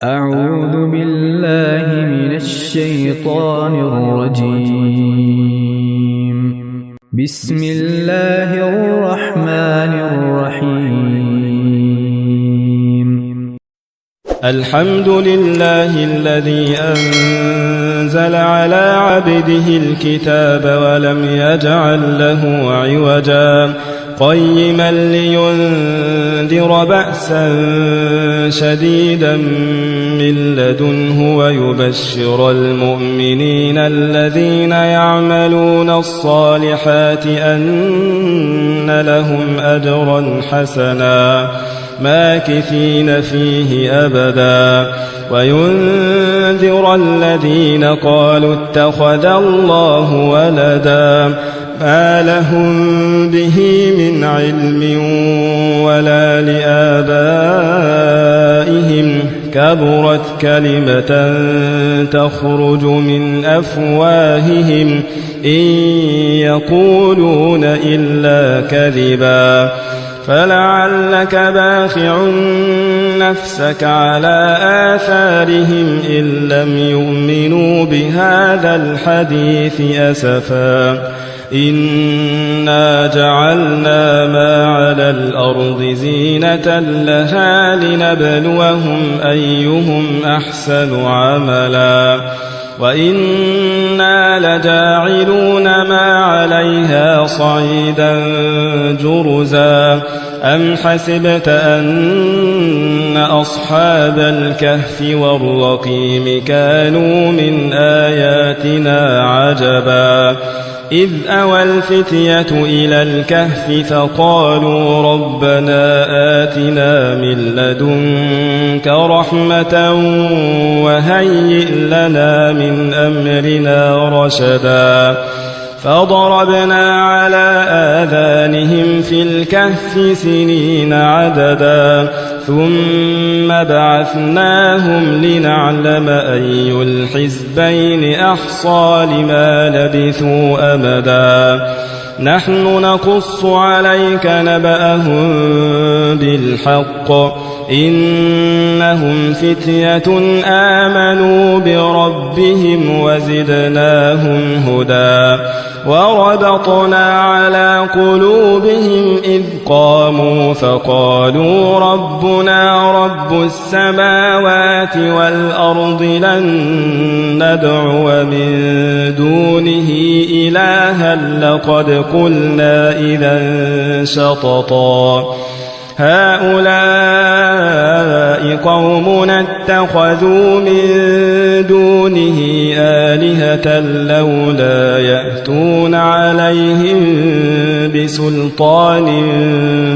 أعوذ بالله من الشيطان الرجيم. بسم الله الرحمن الرحيم. الحمد لله الذي أنزل على عبده الكتاب ولم يجعل له عوجا قيما لينذر بأسا شديدا من لدنه ويبشر المؤمنين الذين يعملون الصالحات أن لهم أجرا حسنا ماكثين فيه أبدا وينذر الذين قالوا اتخذ الله ولدا ما لهم به من علم ولا لآبائهم كبرت كلمة تخرج من أفواههم إن يقولون إلا كذبا فلعلك باخع نفسك على آثارهم إن لم يؤمنوا بهذا الحديث أسفا إنا جعلنا ما على الأرض زينة لها لنبلوهم أيهم أحسن عملا وإنا لجاعلون ما عليها صعيدا جرزا أم حسبت أن أصحاب الكهف والرقيم كانوا من آياتنا عجبا إذ أوى الفتية إلى الكهف فقالوا ربنا آتنا من لدنك رحمة وهيئ لنا من أمرنا رشدا فضربنا على آذانهم في الكهف سنين عددا ثم بعثناهم لنعلم أي الحزبين أحصى لما لبثوا أمدا نحن نقص عليك نبأهم بالحق إنهم فتية آمنوا بربهم وزدناهم هدى وربطنا على قلوبهم إذ قاموا فقالوا ربنا رب السماوات والأرض لن ندعو من دونه إلها لقد قلنا إذا شططا هؤلاء قومنا اتخذوا من دونه آلهة لولا يأتون عليهم بسلطان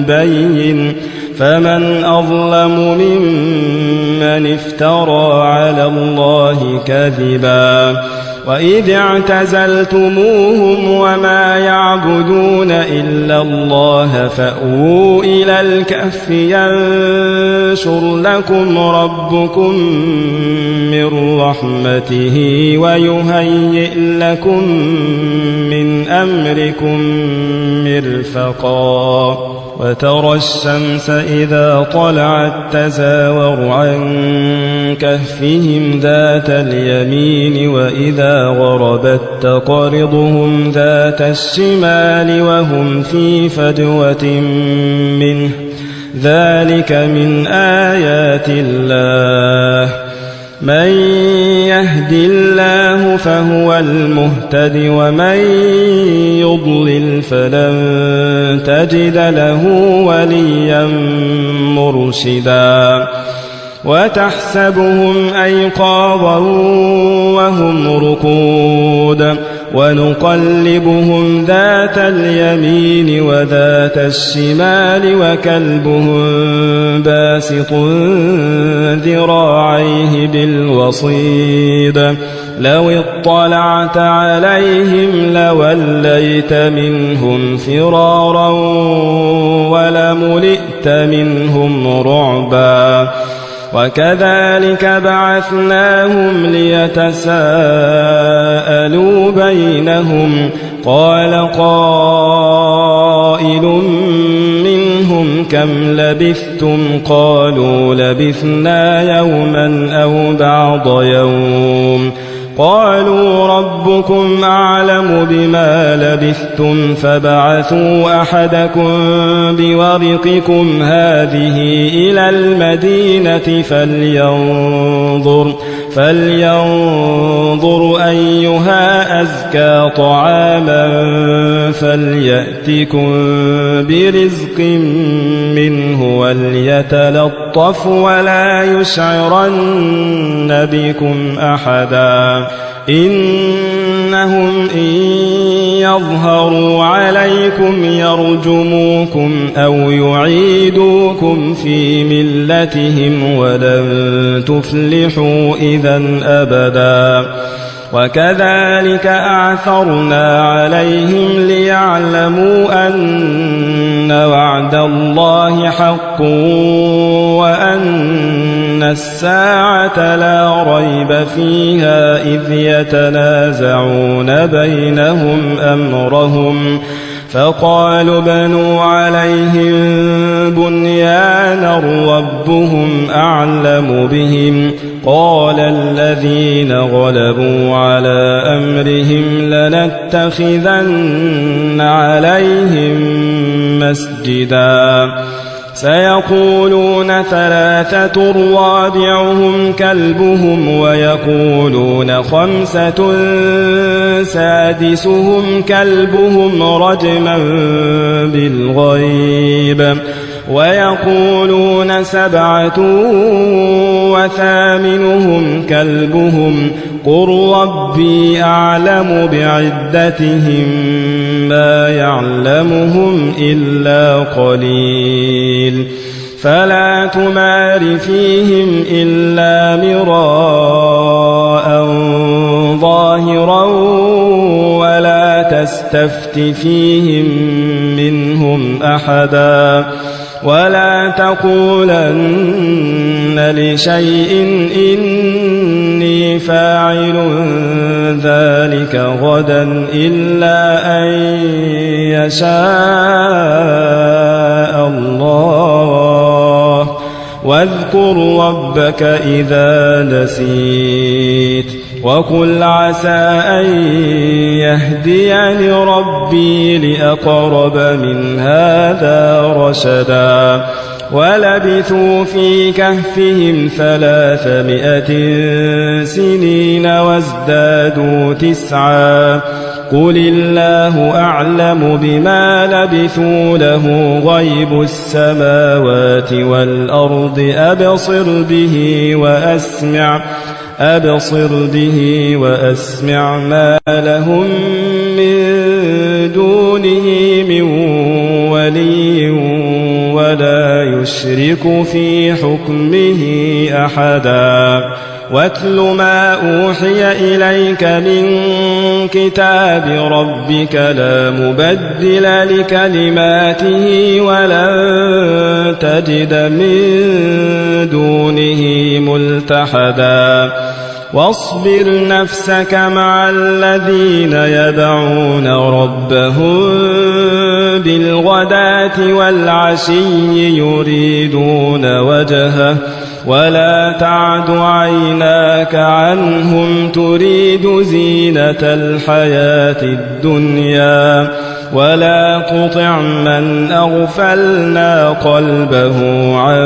بين فمن أظلم ممن افترى على الله كذبا وإذ اعتزلتموهم وما يعبدون إلا الله فأووا إلى الكهف ينشر لكم ربكم من رحمته ويهيئ لكم من أمركم مرفقا وترى الشمس إذا طلعت تزاور عن كهفهم ذات اليمين وإذا غربت تقرضهم ذات الشمال وهم في فجوة منه ذلك من آيات الله من يهد الله فهو المهتد ومن يضلل فلن تجد له وليا مرشدا وتحسبهم أيقاظا وهم رقود ونقلبهم ذات اليمين وذات الشمال وكلبهم باسط ذراعيه بالوصيد لو اطلعت عليهم لوليت منهم فرارا ولملئت منهم رعبا وكذلك بعثناهم ليتساءلوا بينهم قال قائل منهم كم لبثتم قالوا لبثنا يوما أو بعض يوم قالوا ربكم أعلم بما لبثتم فبعثوا أحدكم بورقكم هذه إلى المدينة فلينظر أيها أزكى طعاما فليأتكم برزق منه وليتلطف ولا يشعرن بكم أحدا إنهم إن يظهروا عليكم يرجموكم أو يعيدوكم في ملتهم ولن تفلحوا إذا أبدا وكذلك أعثرنا عليهم ليعلموا أن وعد الله حق وأن الساعة لا ريب فيها إذ يتنازعون بينهم أمرهم فقالوا بنوا عليهم بنيانا ربهم أعلم بهم قال الذين غلبوا على أمرهم لنتخذن عليهم مسجدا سيقولون ثلاثة رابعهم كلبهم ويقولون خمسة سادسهم كلبهم رجما بالغيب ويقولون سبعة وثامنهم كلبهم قل ربي أعلم بعدتهم ما يعلمهم إلا قليل فلا تمار فيهم إلا مراء ظاهرا ولا تستفت فيهم منهم أحدا ولا تقولن لشيء إني فاعل ذلك غدا إلا أن يشاء الله واذكر ربك إذا نسيت وقل عسى أن يهديني ربي لأقرب من هذا رشدا ولبثوا في كهفهم 300 سنين وازدادوا 9 قل الله أعلم بما لبثوا له غيب السماوات والأرض أبصر به وأسمع ما لهم من دونه من ولي ولا يشرك في حكمه أحدا واتل ما أوحي إليك من كتاب ربك لا مبدل لكلماته ولن تجد من دونه ملتحدا واصبر نفسك مع الذين يدعون ربهم بالغداة والعشي يريدون وجهه ولا تعد عيناك عنهم تريد زينة الحياة الدنيا ولا تطع من أغفلنا قلبه عن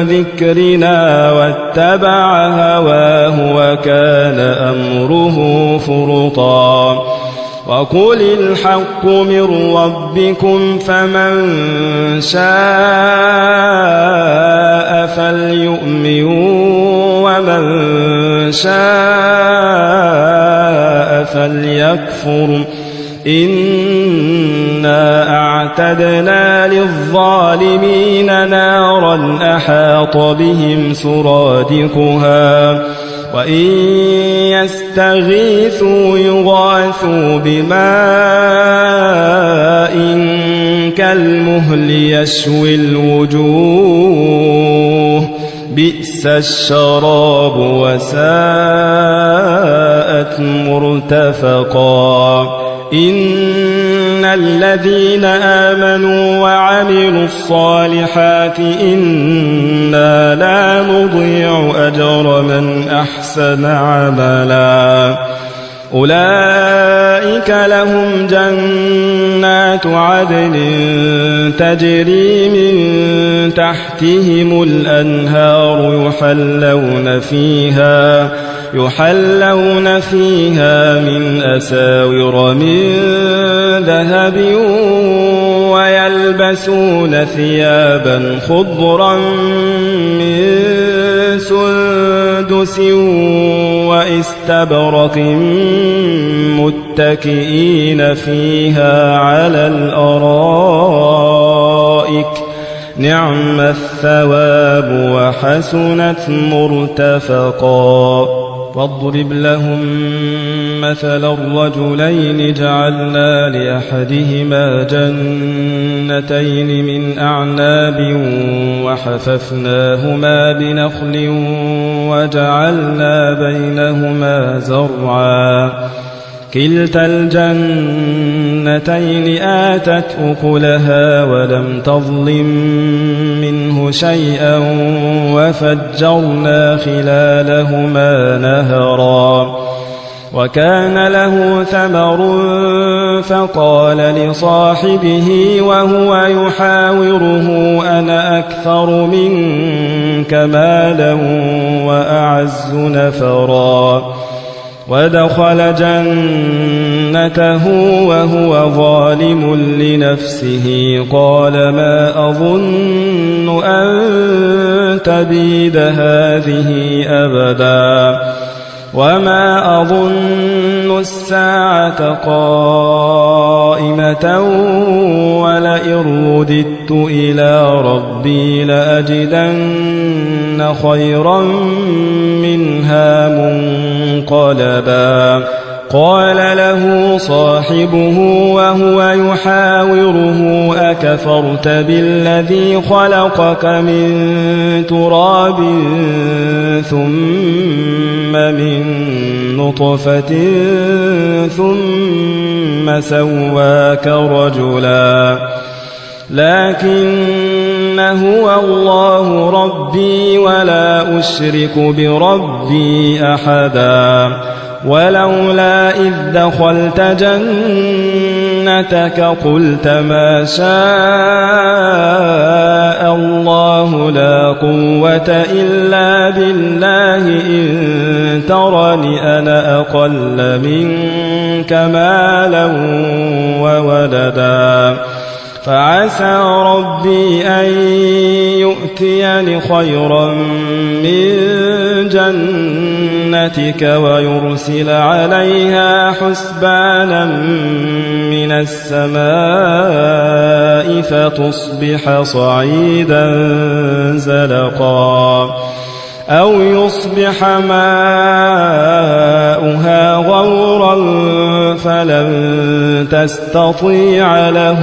ذكرنا واتبع هواه وكان أمره فرطا وقل الحق من ربكم فمن شاء فليؤمن ومن شاء فليكفر إنا أعتدنا للظالمين نارا أحاط بهم سرادقها وإن يستغيثوا يغاثوا بماء كالمهل يشوي الوجوه بئس الشراب وساءت وساءت مرتفقا إن الذين آمنوا وعملوا الصالحات إنا لا نضيع أجر من أحسن عملا أولئك لهم جنات عدن تجري من تحتهم الأنهار يحلون فيها من أساور من ذهب ويلبسون ثيابا خضرا من سندس واستبرق متكئين فيها على الأرائك نعم الثواب وحسنت مرتفقا واضرب لهم مثل الرجلين جعلنا لأحدهما جنتين من أعناب وحففناهما بنخل وجعلنا بينهما زرعا كلتا الجنتين آتت أكلها ولم تظلم منه شيئا وفجرنا خلالهما نهرا وكان له ثمر فقال لصاحبه وهو يحاوره أنا أكثر منك مالا وأعز نفرا ودخل جنته وهو ظالم لنفسه قال ما أظن أن تبيد هذه أبدا وما أظن الساعة قائمة ولئن رددت إلى ربي لأجدن خيرا منها منقلبا قال له صاحبه وهو يحاوره أكفرت بالذي خلقك من تراب ثم من نطفة ثم سواك رجلا لكن هو الله ربي ولا أشرك بربي أحدا ولولا إذ دخلت جنتك قلت ما شاء الله لا قوة إلا بالله إن ترني أنا أقل منك مالا وولدا فعسى ربي أن يؤتيني خيرا من جنتك ويرسل عليها حسبانا من السماء فتصبح صعيدا زلقا أو يصبح ماؤها غورا فلن تستطيع له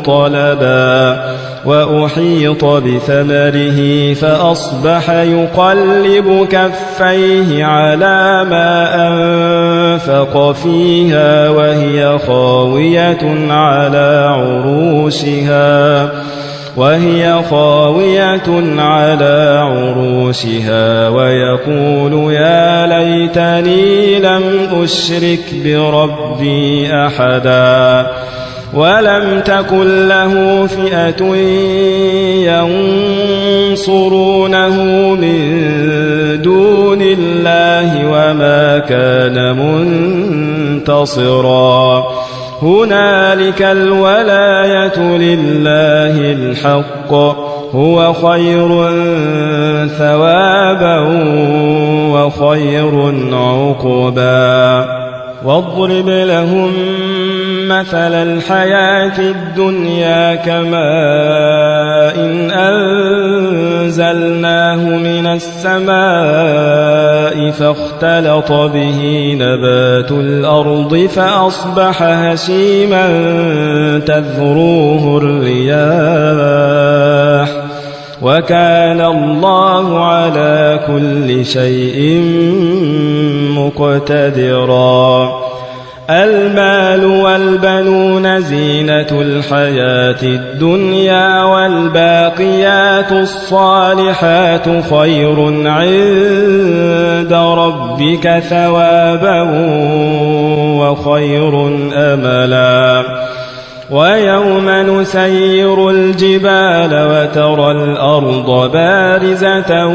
طلبا وأحيط بثمره فأصبح يقلب كفيه على ما أنفق فيها وهي خاوية على عروشها ويقول يا ليتني لم أشرك بربي أحدا ولم تكن له فئة ينصرونه من دون الله وما كان منتصرا هنالك الولاية لله الحق هو خير ثوابا وخير عقبا واضرب لهم مثل الحياة الدنيا كماء إن أنزلناه من السماء فاختلط به نبات الأرض فأصبح هشيما تذروه الرياح وكان الله على كل شيء مقتدرا. المال والبنون زينة الحياة الدنيا والباقيات الصالحات خير عند ربك ثوابا وخير أملا. ويوم نسير الجبال وترى الأرض بارزة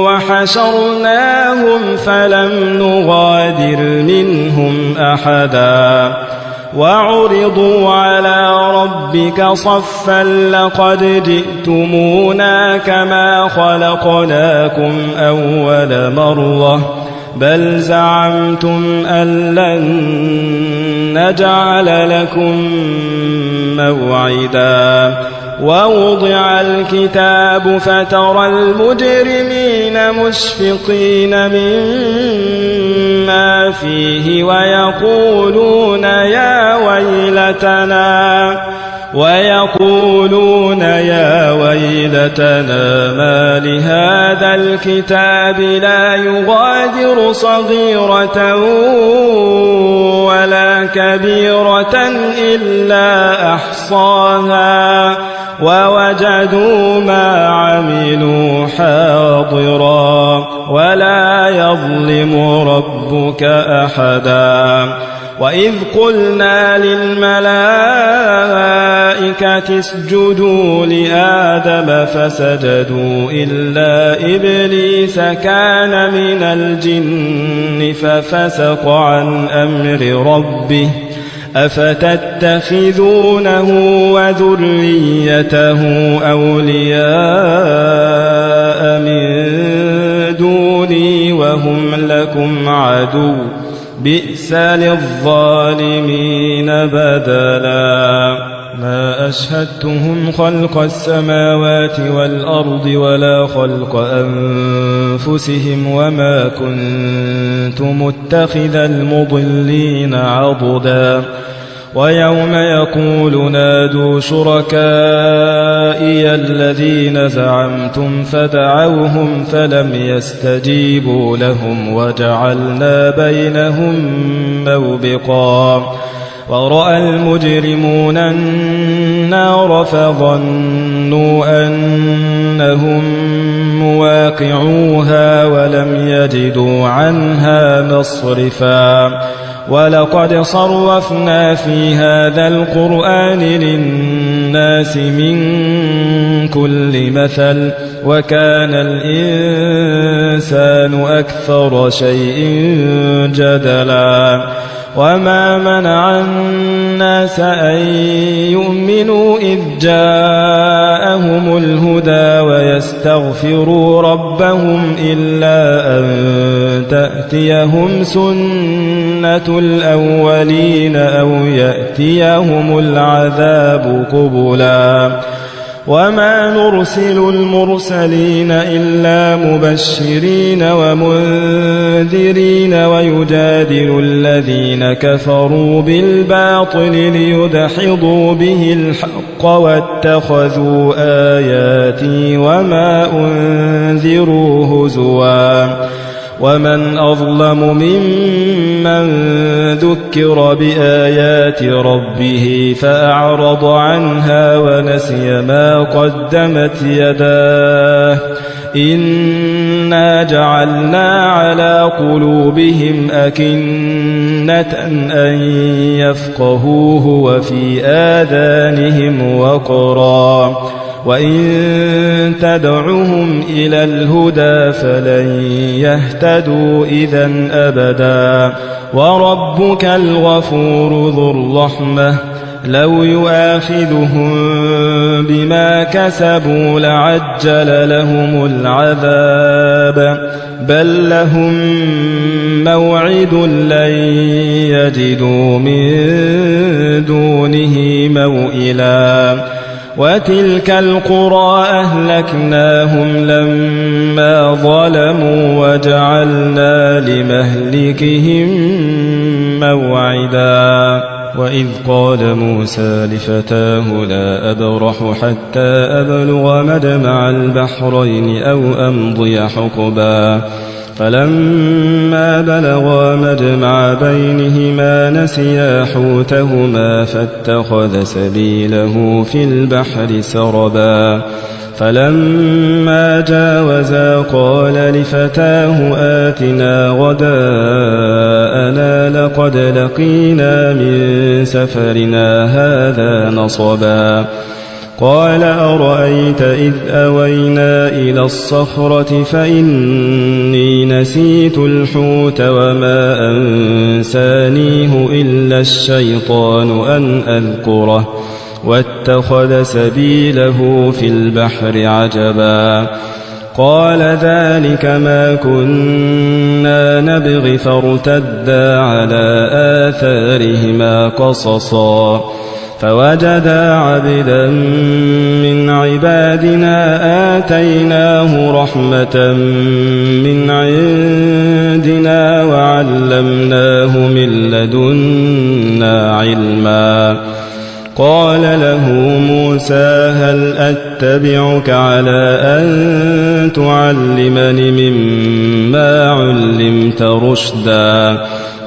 وحشرناهم فلم نغادر منهم أحدا وعرضوا على ربك صفا لقد جئتمونا كما خلقناكم أول مرة بل زعمتم أن لن نجعل لكم موعدا. ووضع الكتاب فترى المجرمين مشفقين مما فيه ويقولون يا ويلتنا ما لهذا الكتاب لا يغادر صغيرة ولا كبيرة إلا أحصاها ووجدوا ما عملوا حاضرا ولا يظلم ربك أحدا. وإذ قلنا للملائكة اسجدوا لآدم فسجدوا إلا إبليس كان من الجن ففسق عن أمر ربه أفتتخذونه وذريته أولياء من دوني وهم لكم عدو بئس للظالمين بدلا. ما أشهدتهم خلق السماوات والأرض ولا خلق أنفسهم وما كنت متخذ المضلين عضدا. ويوم يقول نادوا شركائي الذين زعمتم فدعوهم فلم يستجيبوا لهم وجعلنا بينهم موبقا. ورأى المجرمون النار فظنوا أنهم مواقعوها ولم يجدوا عنها مصرفا. ولقد صرفنا في هذا القرآن للناس من كل مثل وكان الإنسان أكثر شيء جدلا. وما منع الناس أن يؤمنوا إذ جاءهم الهدى ويستغفروا ربهم إلا أن تأتيهم سنة الأولين أو يأتيهم العذاب قبلا. وما نرسل المرسلين إلا مبشرين ومنذرين ويجادل الذين كفروا بالباطل ليدحضوا به الحق واتخذوا آياتي وما أنذروا هزوا. ومن أظلم ممن ذكر بآيات ربه فأعرض عنها ونسي ما قدمت يداه إنا جعلنا على قلوبهم أكنة أن يفقهوه وفي آذانهم وقرا وإن تدعهم إلى الهدى فلن يهتدوا إذن أبدا. وربك الغفور ذو الرحمة لو يؤاخذهم بما كسبوا لعجل لهم العذاب بل لهم موعد لن يجدوا من دونه موئلا. وتلك القرى أهلكناهم لما ظلموا وجعلنا لمهلكهم موعدا. وإذ قال موسى لفتاه لا أبرح حتى أبلغ مجمع البحرين أو أمضي حقبا فلما بلغا مجمع بينهما نسيا حوتهما فاتخذ سبيله في البحر سربا فلما جاوزا قال لفتاه آتنا غداءنا لقد لقينا من سفرنا هذا نصبا قال أرأيت إذ أوينا إلى الصخرة فإني نسيت الحوت وما أنسانيه إلا الشيطان أن أذكره واتخذ سبيله في البحر عجبا قال ذلك ما كنا نبغي فارتدا على آثارهما قصصا فوجدا عبدا من عبادنا آتيناه رحمة من عندنا وعلمناه من لدنا علما قال له موسى هل أتبعك على أن تعلمني مما علمت رشدا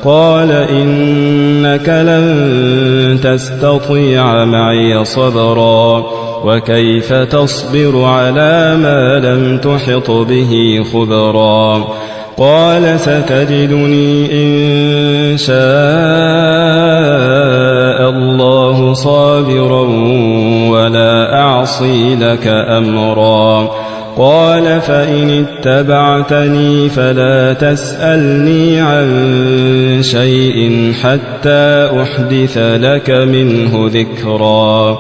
قال إنك لن تستطيع معي صبرا وكيف تصبر على ما لم تحط به خبرا قال ستجدني إن شاء الله صابرا ولا أعصي لك أمرا قال فإن اتبعتني فلا تسألني عن شيء حتى أحدث لك منه ذكرا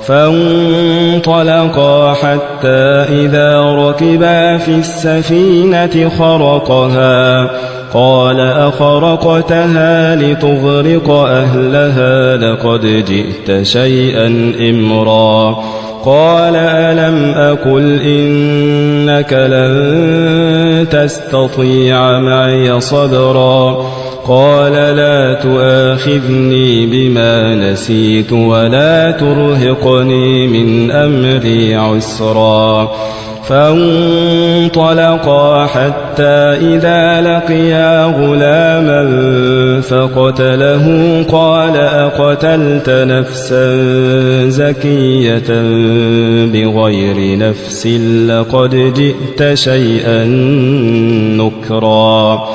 فانطلقا حتى إذا ركبا في السفينة خرقها قال أخرقتها لتغرق أهلها لقد جئت شيئا إمرا قال ألم أقل إنك لن تستطيع معي صبرا قال لا تؤاخذني بما نسيت ولا ترهقني من أمري عسرا فانطلقا حتى إذا لقيا غلاما فقتله قال أقتلت نفسا زكية بغير نفس لقد جئت شيئا نكرا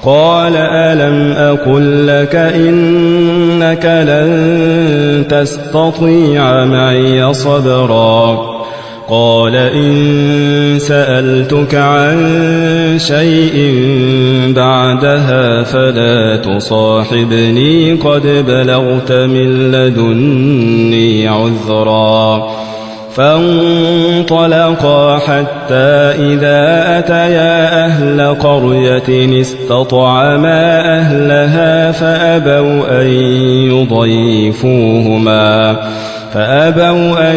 قال ألم أقل لك إنك لن تستطيع معي صبرا قال إن سألتك عن شيء بعدها فلا تصاحبني قد بلغت من لدني عذرا فانطلقا حتى إذا أتيا أهل قرية استطعما أهلها فأبوا أن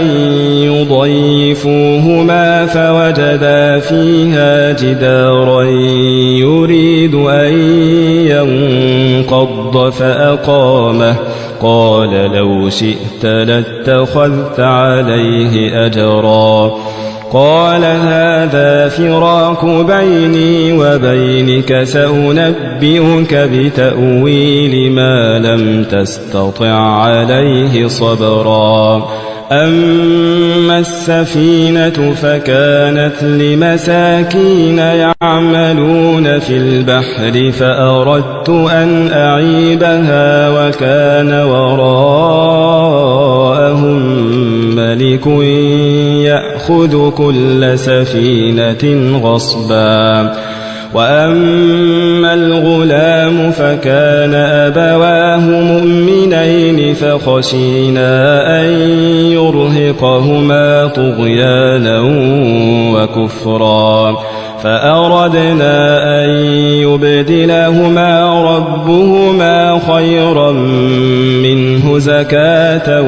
يضيفوهما فوجدا فيها جدارا يريد أن ينقض فأقامه قال لو شئت لاتخذت عليه أجرا قال هذا فراق بيني وبينك سأنبئك بتأويل ما لم تستطع عليه صبرا أما السفينة فكانت لمساكين يعملون في البحر فأردت أن أعيبها وكان وراءهم ملك يأخذ كل سفينة غصبا وأما الغلام فكان أبواه مؤمنين فخشينا أن يرهقهما طغيانا وكفرا فأردنا أن يبدلهما ربهما خيرا منه زكاة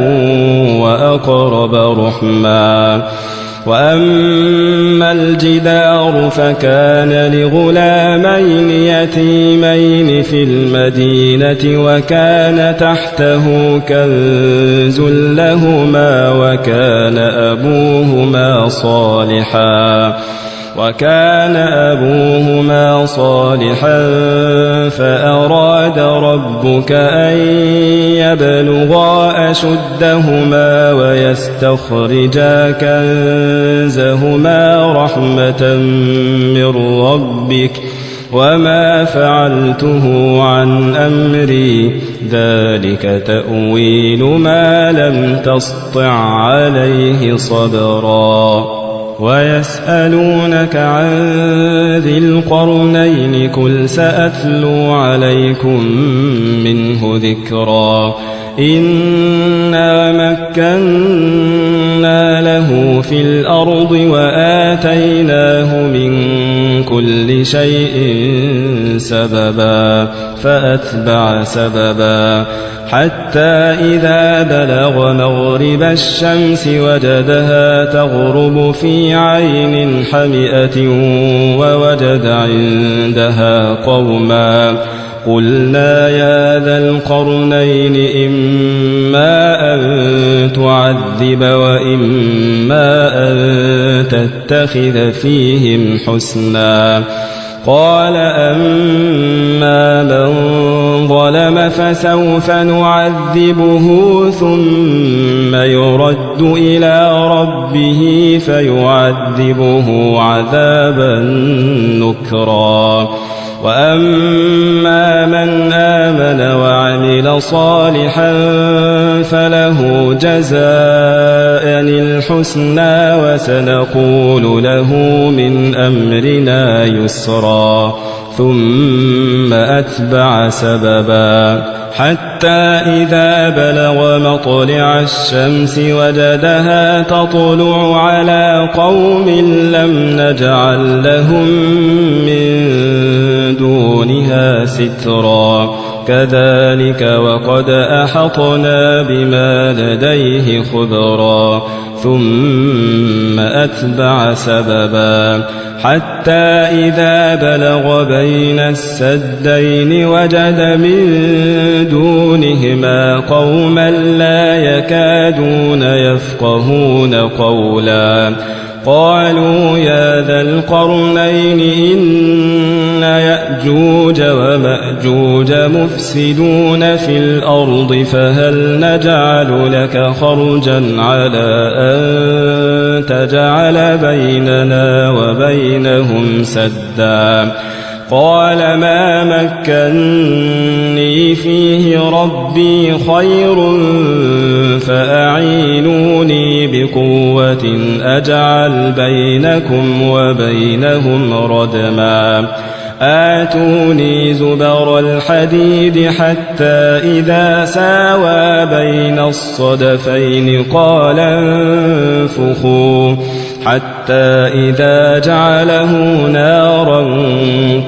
وأقرب رحما وأما الجدار فكان لغلامين يتيمين في المدينة وكان تحته كنز لهما وكان أبوهما صالحا فأراد ربك أن يبلغا أشدهما ويستخرجا كنزهما رحمة من ربك وما فعلته عن أمري ذلك تأويل ما لم تسطع عليه صبرا ويسألونك عن ذي القرنين قل سأتلو عليكم منه ذكرا إنا مكنا له في الأرض وآتيناه من كل شيء سببا فأتبع سببا حتى إذا بلغ مغرب الشمس وجدها تغرب في عين حمئة ووجد عندها قوما قلنا يا ذا القرنين إما أن تعذب وإما أن تتخذ فيهم حسنا قال أما من ظلم فسوف نعذبه ثم يرد إلى ربه فيعذبه عذابا نكرا وأما من آمن وعمل صالحا فله جزاء الحسنى وسنقول له من أمرنا يسرا ثم أتبع سببا حتى إذا بلغ مطلع الشمس وجدها تطلع على قوم لم نجعل لهم من دونها سترا كذلك وقد أحطنا بما لديه خبرا ثم أتبع سببا حتى إذا بلغ بين السدين وجد من دونهما قوما لا يكادون يفقهون قولا قالوا يا ذا القرنين إن يأجوج ومأجوج مفسدون في الأرض فهل نجعل لك خرجا على أن تجعل بيننا وبينهم سدا قال ما مكني فيه ربي خير فأعينوني بقوة أجعل بينكم وبينهم ردما آتوني زبر الحديد حتى إذا ساوى بين الصدفين قال انفخوا حتى إذا جعله نارا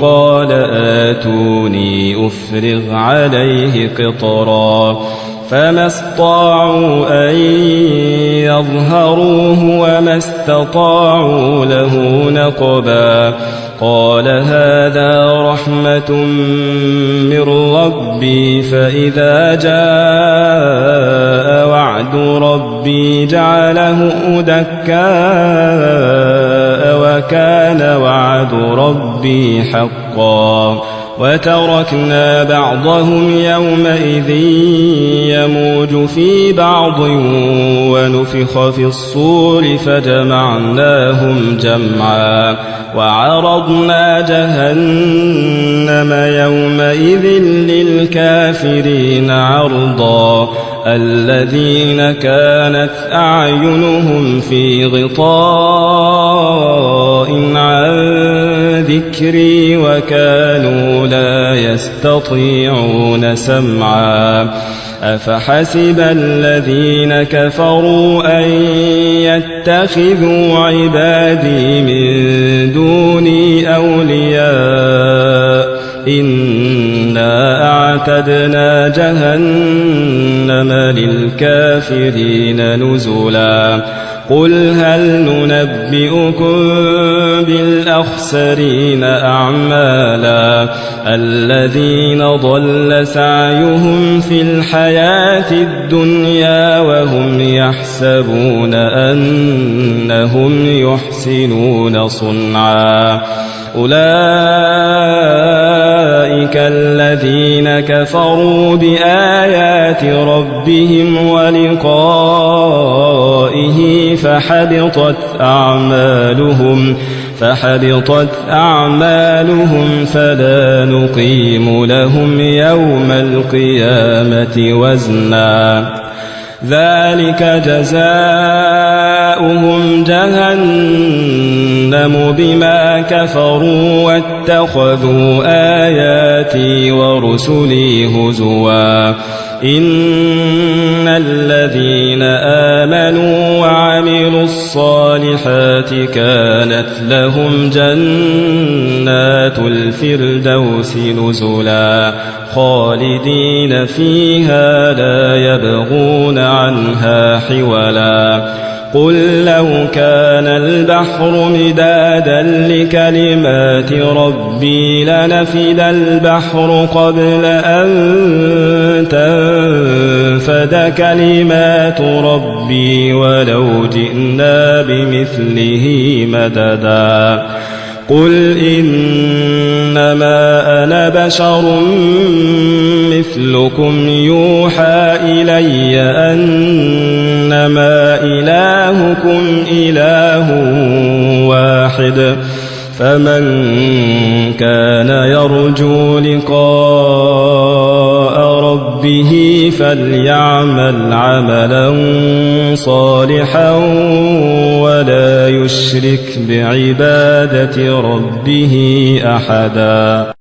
قال آتوني أفرغ عليه قطرا فما استطاعوا أن يظهروه وما استطاعوا له نقبا قال هذا رحمة من ربي فإذا جاء وعد ربي جعله دكاء وكان وعد ربي حقا وتركنا بعضهم يومئذ يموج في بعض ونفخ في الصور فجمعناهم جمعا وعرضنا جهنم يومئذ للكافرين عرضا الذين كانت أعينهم في غطاء عن ذكري وكانوا لا يستطيعون سمعا أفحسب الذين كفروا أن يتخذوا عبادي من دوني أولياء إنا أعتدنا جهنم للكافرين نزلا قل هل ننبئكم بالأخسرين أعمالا الذين ضل سعيهم في الحياة الدنيا وهم يحسبون أنهم يحسنون صنعا أولئك الذين كفروا بآيات ربهم ولقائه فحبطت أعمالهم فلا نقيم لهم يوم القيامة وزنا ذلك جزاؤهم جهنم بما كفروا واتخذوا آياتي ورسلي هزوا إن الذين آمنوا وعملوا الصالحات كانت لهم جنات الفردوس نزلا خالدين فيها لا يبغون عنها حولا قل لو كان البحر مدادا لكلمات ربي لنفد البحر قبل أن تنفد كلمات ربي ولو جئنا بمثله مددا قل إنما أنا بشر مثلكم يوحى إلي أنما إلهكم إله واحد فمن كان يرجو لقاء ربه فليعمل عملا صالحا ولا يشرك بعبادة ربه أحدا